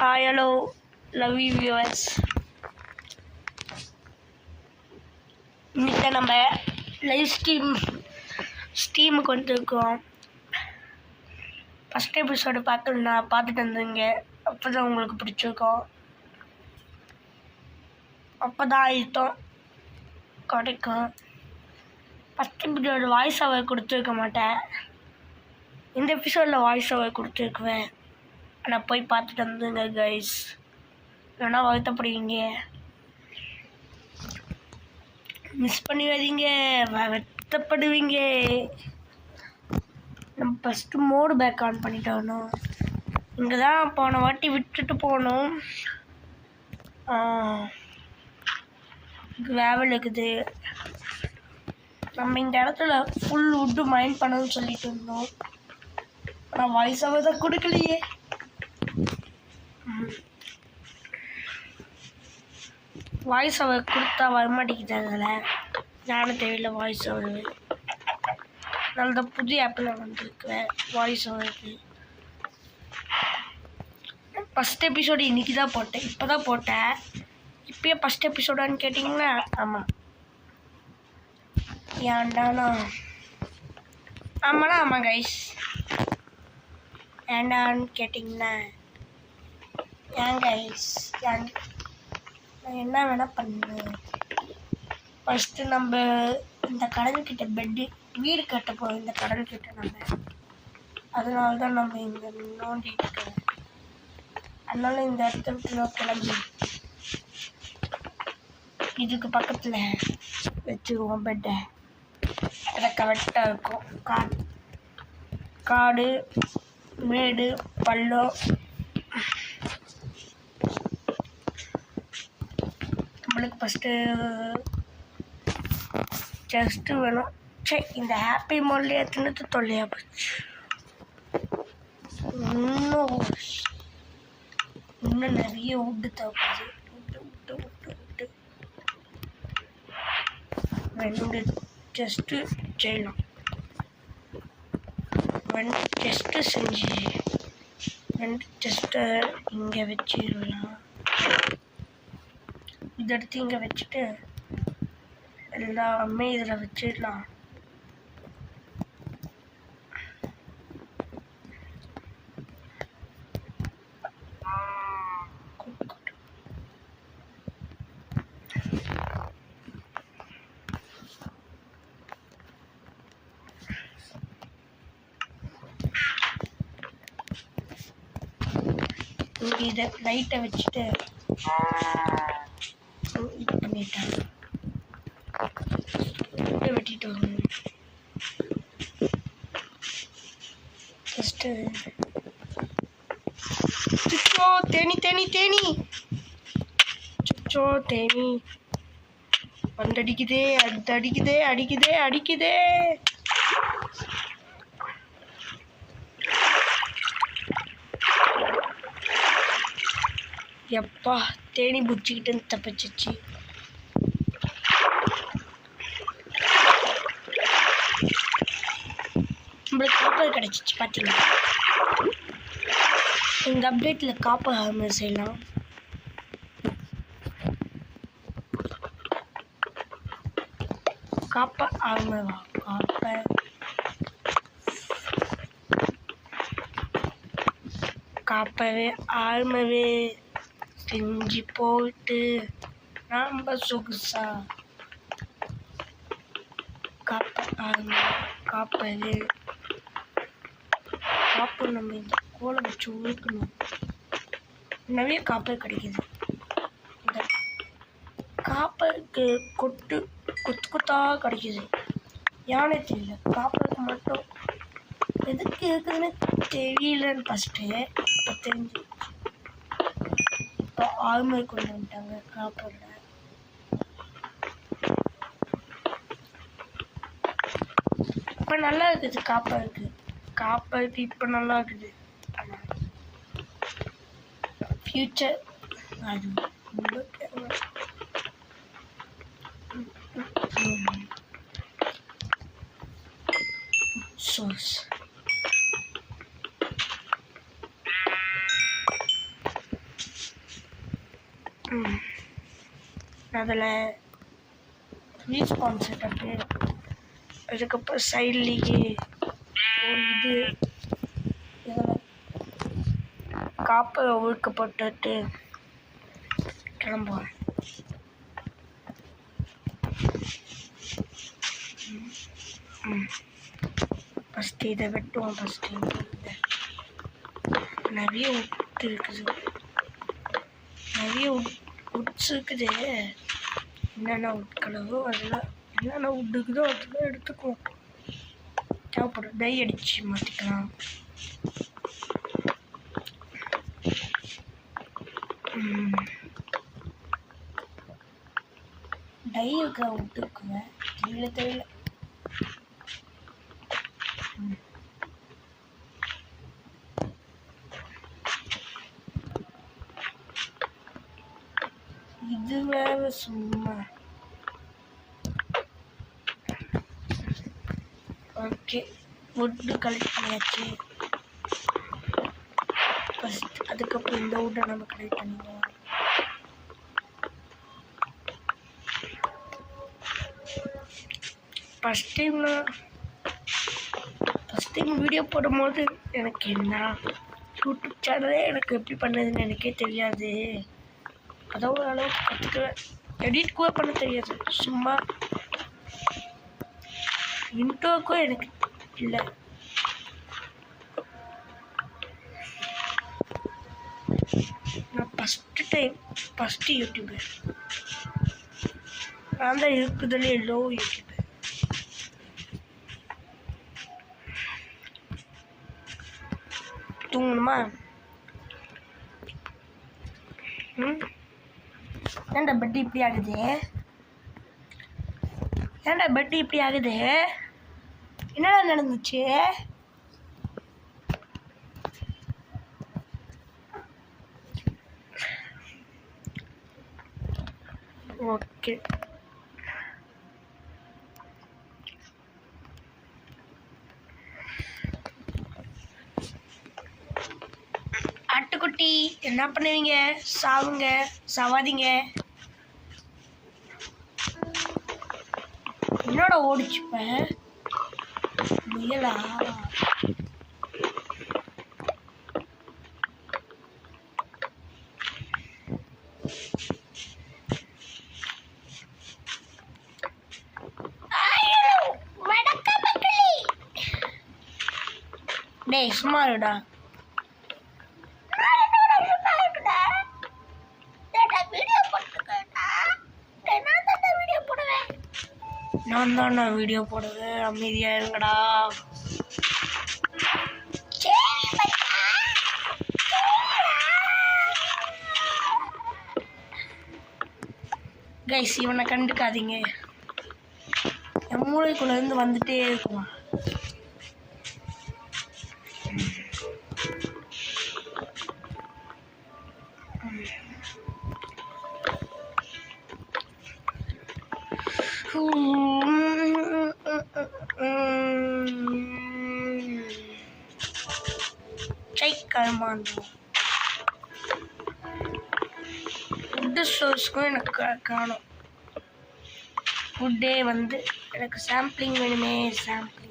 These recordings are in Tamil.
hello, lovely viewers. இன்னைக்கு நம்ம லைவ் ஸ்ட்ரீமுக்கு வந்துருக்கோம். ஃபஸ்ட் எபிசோடு பார்த்துட்டு வந்தீங்க. அப்போ தான் உங்களுக்கு பிடிச்சிருக்கோம். அப்போ தான் அழுத்தம் கிடைக்கும். ஃபஸ்ட் எபிசோடு வாய்ஸ் ஓவர் கொடுத்துருக்க மாட்டேன். இந்த எபிசோடில் வாய்ஸ் ஓவர் கொடுத்துருக்குவேன். ஆனால் போய் பார்த்துட்டு வந்துங்க கைஸ், இல்லைன்னா வருத்தப்படுவீங்க, மிஸ் பண்ணி வரீங்க, வருத்தப்படுவீங்க. நம்ம ஃபஸ்ட்டு மோடு பேக் ஆன் பண்ணிட்டோம். இங்கே தான் போன வாட்டி விட்டுட்டு போனோம். கிராவல் இருக்குது. நம்ம இந்த இடத்துல ஃபுல் வுட்டு மைண்ட் பண்ணணும்னு சொல்லிட்டு இருந்தோம். ஆனால் வாய்ஸ் ஓவர் தான் கொடுக்கலையே. வாய்ஸ் ஓவர் கொடுத்தா வரமாட்டேங்குது. அதில் நானும் தேவையில்லை வாய்ஸ் ஓவர். அதனால தான் புது ஆப்பில் வந்துருக்குறேன் வாய்ஸ் ஓவருக்கு. ஃபஸ்ட் எபிசோடு இன்றைக்கி தான் போட்டேன், இப்போ தான் போட்டேன். இப்போயே ஃபஸ்ட் எபிசோடான்னு கேட்டிங்கன்னா ஆமாம். ஏன்டாண்ணா ஆமாம் கைஸ். ஏண்டான்னு கேட்டிங்கன்னா ஏன் கைஸ், நான் என்ன வேணால் பண்ணுவேன். ஃபஸ்ட்டு நம்ம இந்த கடல்கிட்ட வீடு கட்ட போகிறோம். இந்த கடல்கிட்ட நம்ம அதனால தான் நம்ம இங்கே நோண்டிட்டு இருக்கோம். அதனால இந்த இடத்த விட்டு கிளம்பி இதுக்கு பக்கத்தில் வச்சுருவோம் பெட்டை. அதை கரெக்டாக இருக்கும். காடு மேடு பள்ளம் நம்மளுக்கு ஃபஸ்ட்டு ஜஸ்ட்டு வேணும். சரி, இந்த ஹாப்பி மோட்லேயே தின்னு தொல்லையாக போச்சு. இன்னும் நிறைய உட்டு தேவைப்படுது. விட்டு ரெண்டு ஜஸ்ட்டு செய்யலாம். ரெண்டு ஜஸ்ட்டு செஞ்சு ரெண்டு ஜஸ்ட்டை இங்கே வச்சிடலாம். இதை எடுத்து இங்கே வச்சுட்டு எல்லாமே இதில் வச்சிடலாம். இதை லைட்டை வச்சுட்டு இது பண்ணிட்டேன். வெட்டிட்டு வரணும். ஃபஸ்ட்டு சுச்சோ தேனி சுச்சோ தேனி வந்தடிக்குதே, அடிக்குதே. எப்பா தேனி பிடிச்சிக்கிட்டு தப்பிச்சிச்சு. நம்மளுக்கு காப்பர் கிடச்சிச்சு. பார்த்தீங்களா, இந்த அப்டேட்டில் காப்பர் ஆர்மர் செய்யலாம். காப்பர் ஆர்மர் காப்பரே ஆர்மரே செஞ்சு போட்டு நம்ம சொகுசா காப்பரு நம்ம இந்த கோலை வச்சு ஊக்கணும். நிறைய காப்பர் கிடைக்கிது. இந்த காப்பருக்கு கொத்து கொத்தாக கிடைக்கிது. யானை தெரியல, காப்பருக்கு மட்டும் எதுக்கு இருக்குதுன்னு தெரியலன்னு ஃபஸ்ட்டு. இப்போ தெரிஞ்சு இப்போ ஆர்மர் கொண்டு வந்துட்டாங்க காப்பரில். இப்போ நல்லா இருக்குது காப்பருக்கு இப்போ நல்லா இருக்குது. ஆனால் ஃப்யூச்சர் அது சோர்ஸ் அதில் ரீஸ்பான் செட்டப்பு, அதுக்கப்புறம் சைட்லேயே ஒரு இதில் காப்பை ஒழுக்கப்பட்டு கிளம்புவேன். ஃபஸ்ட்டு இதை வெட்டுவோம். ஃபஸ்ட்டு நிறைய உட்டு இருக்குது, நிறைய உட்ஸ் இருக்குது. என்னென்ன உட்களவோ அதெல்லாம் என்னென்ன உட்டு இருக்குதோ அதெல்லாம் எடுத்துக்குவோம். தேவைப்படும் டை அடித்து மாற்றிக்கலாம். டை இருக்கிற உட்டு இருக்குங்க, தெரியல. இது வேற சும்மா. ஓகே, வுட்டு கலெக்ட் பண்ணியாச்சு. ஃபஸ்ட் அதுக்கப்புறம் இந்த வுட்டை நம்ம கலெக்ட் பண்ணிடுவோம். ஃபஸ்ட் டைம் வீடியோ போடும்போது எனக்கு என்ன யூடியூப் சேனலே எனக்கு எப்படி பண்ணதுன்னு எனக்கே தெரியாது. அதான் ஒரு அளவுக்கு கற்றுக்குவேன். எடிட் கூட பண்ண தெரியாது, சும்மா இன்ட்ரோக்கும் எனக்கு இல்லை. நான் ஃபஸ்ட்டு யூடியூபர் நான் தான் இருக்குதுலே லோ யூடியூபர். தூங்கணுமா? ஏன்டா பெட்டு இப்படி ஆகுது? என்னடா நடந்துச்சு? ஓகே, ஆட்டுக்குட்டி என்ன பண்ணுவீங்க? சாவாதீங்க. என்னோட ஓடிச்சுப்ப முயலா? டேய் சும்மா இருடா. நான் வீடியோ போடுவேன், அமைதியா இருங்கடா. கைஸ், இவனை கண்டுக்காதீங்க, என் மூளைக்குள்ள இருந்து வந்துட்டே இருக்குவான். ஃபுட்டு சோர்ஸ்க்கும் எனக்கு காணும். ஃபுட்டே வந்து எனக்கு சாம்பிளிங் வேணுமே. சாம்பிளிங்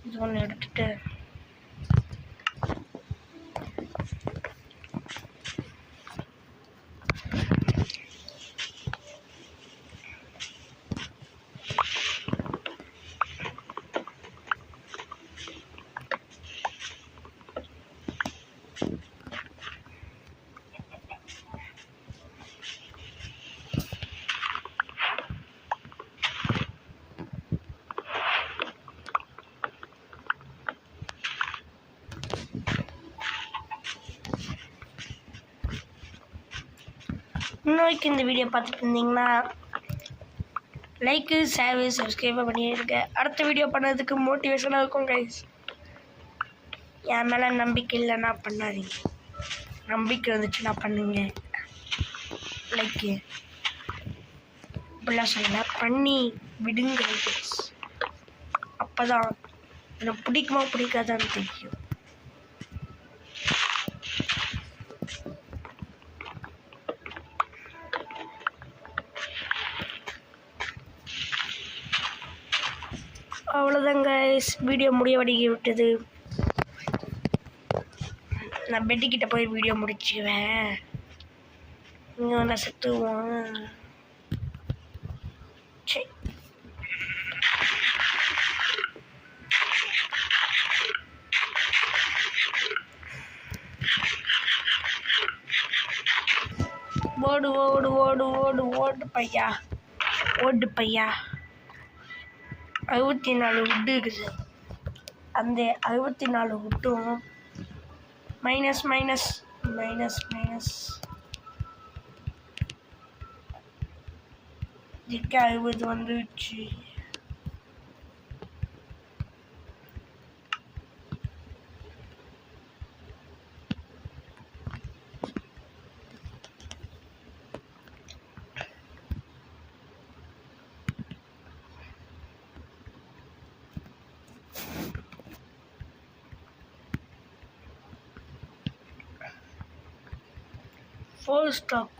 இது ஒன்று எடுத்துட்டு இன்னைக்கு இந்த வீடியோ பார்த்துட்டு இருந்தீங்கன்னா லைக்கு ஷேர் சப்ஸ்கிரைப் பண்ணியிருக்கேன். அடுத்த வீடியோ பண்ணதுக்கு மோட்டிவேஷனாக இருக்கும் கைஸ். என் மேலே நம்பிக்கை இல்லைன்னா பண்ணாதீங்க, நம்பிக்கை வந்துச்சுன்னா பண்ணுங்க. லைக்கு இப்படிலாம் சொல்ல பண்ணி விடுங்க கைஸ். அப்போ தான் எனக்கு பிடிக்குமா பிடிக்காதான்னு தெரியும். அவ்வளோதான் கைஸ், வீடியோ முடிய வடிகி விட்டது. நான் பெட்டுக்கிட்ட போய் வீடியோ முடிச்சுக்குவேன். இங்கே நான் சுற்றுவோம். சரி, ஓடு ஓடு ஓடு ஓடு ஓடு பையா, ஓடு பையா. 64 வுட்டு இருக்குது. அந்த 64 வுட்டும் மைனஸ் மைனஸ் மைனஸ் மைனஸ் இதுக்கு 60 வந்துச்சு. Full stock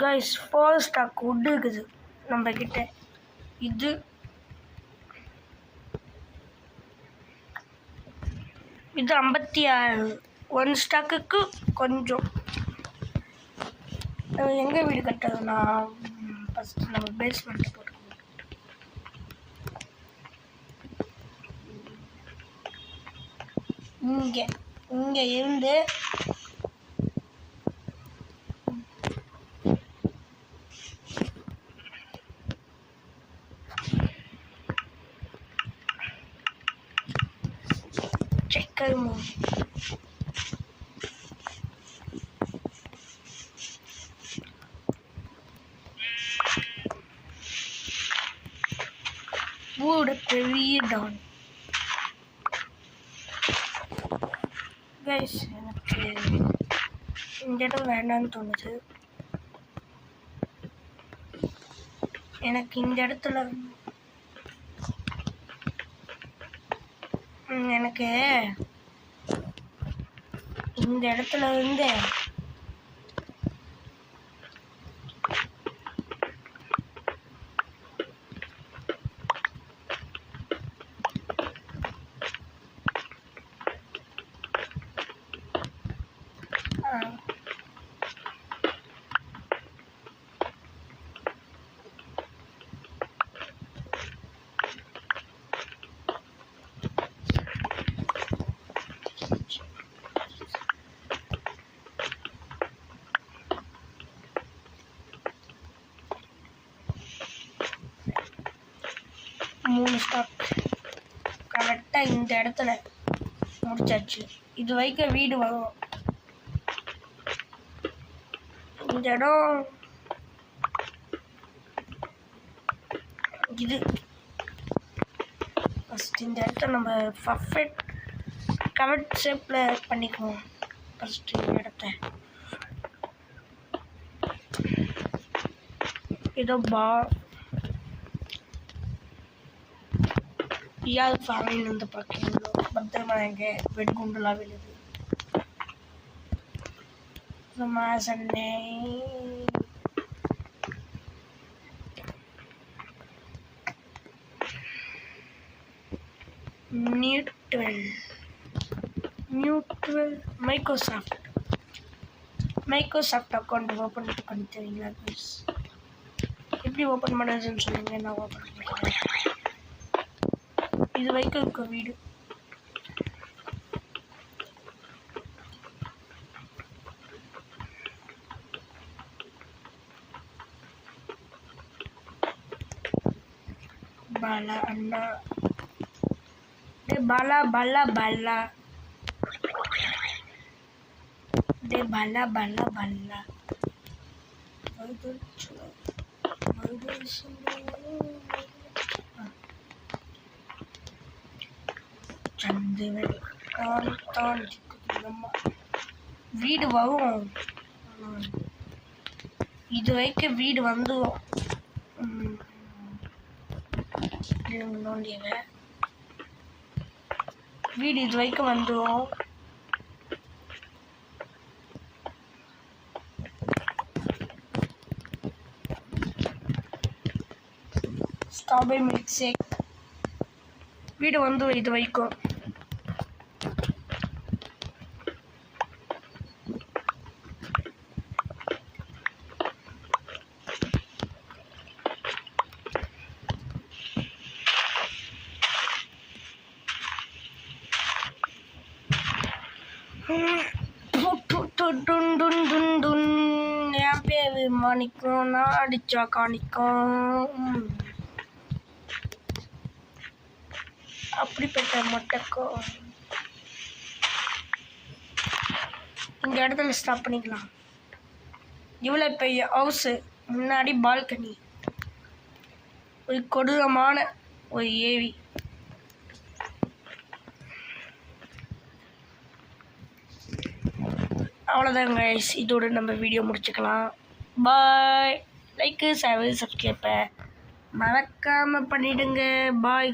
guys, full stock wood இருக்குது நம்ம கிட்ட. இது இது 56. 1 ஸ்டாக்குக்கு கொஞ்சம். எங்கே வீடு கட்டுறதுன்னா ஃபஸ்ட்டு நம்ம பேஸ்மெண்ட்டை போட்டுக்கணும். இங்கே இருந்து செக்கர் wood பெரிய டான். கைஸ், எனக்கு இந்த இடம் வேண்டான்னு தோணுது. எனக்கு இந்த இடத்துல எனக்கு இந்த இடத்துல இருந்து மூணு ஸ்டாக் கரெக்டாக இந்த இடத்துல முடிச்சாச்சு. இது வைக்க வீடு வரும். இந்த இடம் இது ஃபஸ்ட் இந்த இடத்த நம்ம பர்ஃபெக்ட் கவர்ட் ஷேப்பில் பண்ணிக்குவோம். ஃபஸ்ட்டு இந்த இடத்த ஏதோ யாரு ஃபாரின் வந்து பார்க்கீங்களோ பத்திரமா எங்க வெடிகுண்டுலாம் விழுது. சும்மா Sunday neutral Microsoft account open பண்ணி தரீங்களா ப்ளீஸ்? எப்படி ஓப்பன் பண்ணுறதுன்னு சொல்லுங்க, நான் ஓப்பன் பண்ணிக்கிறேன். இது வைக்க இருக்க வீடு பாலா அண்ணா பாலா பாலா பாலா டே பாலா பாலா பாலா வீடு வரும். இது வைக்க வீடு வந்துடும். வீடு இது வைக்க வந்துடும். ஸ்ட்ராபெரி மில்க் ஷேக் வீடு வந்து இது வைக்கும். என் பேரு மாணிக்கம், நான் அடிச்சா காணிக்கும். அப்படிப்பட்ட மொட்டைக்கோ இந்த இடத்துல ஸ்டாப் பண்ணிக்கலாம். இவ்வளோ பெரிய ஹவுஸு, முன்னாடி பால்கனி, ஒரு கொடூரமான ஒரு ஏவி. அவ்வளோதான் கைஸ், இதோட நம்ம வீடியோ முடிச்சுக்கலாம். பாய். லைக்கு, சப்ஸ்கிரைப் மறக்காமல் பண்ணிவிடுங்க. பாய்.